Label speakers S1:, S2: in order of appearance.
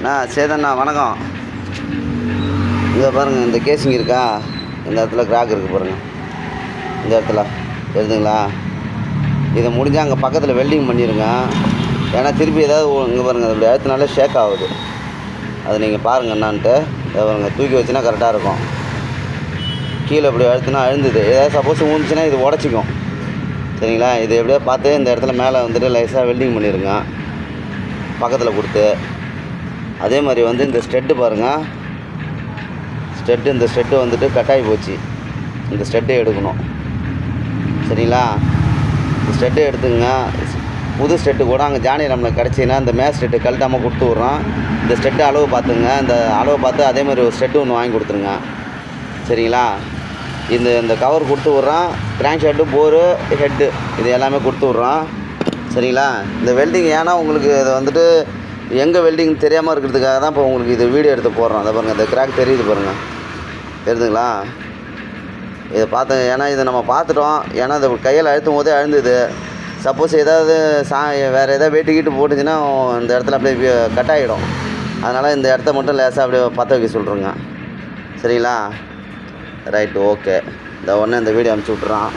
S1: சேதண்ணா வணக்கம். இங்கே பாருங்கள், இந்த கேசிங் இருக்கா, இந்த இடத்துல கிராக் இருக்குது பாருங்கள், இந்த இடத்துல தெரியுதுங்களா? இதை முடிஞ்சால் அங்கே பக்கத்தில் வெல்டிங் பண்ணிடுங்க. ஏன்னா திருப்பி ஏதாவது இங்கே பாருங்கள், அப்படி அழுத்தினாலே ஷேக் ஆகுது. அது நீங்கள் பாருங்கள் என்னான்ட்டு. இதை பாருங்கள், தூக்கி வச்சுன்னா கரெக்டாக இருக்கும். கீழே இப்படி அழுத்தினா அழுந்துது, ஏதாவது சப்போஸ் ஊந்துச்சுன்னா இது உடச்சிக்கும். சரிங்களா? இது எப்படியோ பார்த்து இந்த இடத்துல மேலே வந்துட்டு லைஸாக வெல்டிங் பண்ணிடுங்க பக்கத்தில் கொடுத்து. அதே மாதிரி வந்து இந்த ஸ்டெட்டு பாருங்கள், இந்த ஸ்டெட்டு வந்துட்டு கட்டாகி போச்சு. இந்த ஸ்டெட்டை எடுக்கணும். சரிங்களா? இந்த ஸ்டெட்டை எடுத்துங்க. புது ஸ்டெட்டு கூட அங்கே ஜானி நம்மளுக்கு கிடச்சின்னா இந்த மேல் ஸ்டெட்டு கழட்டாமல் கொடுத்து விட்றோம். இந்த ஸ்டெட்டு அளவு பார்த்துங்க. இந்த அளவை பார்த்து அதே மாதிரி ஒரு ஸ்டெட்டு ஒன்று வாங்கி கொடுத்துருங்க. சரிங்களா? இந்த கவர் கொடுத்து விட்றோம். கிராங்க் ஷாஃப்ட்டு, போரு, ஹெட்டு இது எல்லாமே கொடுத்து விட்றோம். சரிங்களா? இந்த வெல்டிங் ஏன்னா உங்களுக்கு இதை வந்துட்டு எங்கே வெல்டிங் தெரியாமல் இருக்கிறதுக்காக தான் இப்போ உங்களுக்கு இது வீடியோ எடுத்து போடுறோம். அதை பாருங்கள், இந்த கிராக் தெரியுது பாருங்கள், தெரியுதுங்களா? இதை பார்த்து, ஏன்னா இதை நம்ம பார்த்துட்டோம். ஏன்னா இந்த கையில் அழுத்தும் போதே அழுந்துது. சப்போஸ் ஏதாவது வேறு ஏதாவது வெயிட்டு கீட்டு போட்டுச்சுன்னா இந்த இடத்துல அப்படியே கட் ஆகிடும். அதனால் இந்த இடத்த மட்டும் லேசாக அப்படியே பற்ற வைக்க சொல்கிறோங்க. சரிங்களா? Right, okay. இந்த உடனே இந்த வீடியோ அனுப்பிச்சி விட்றான்.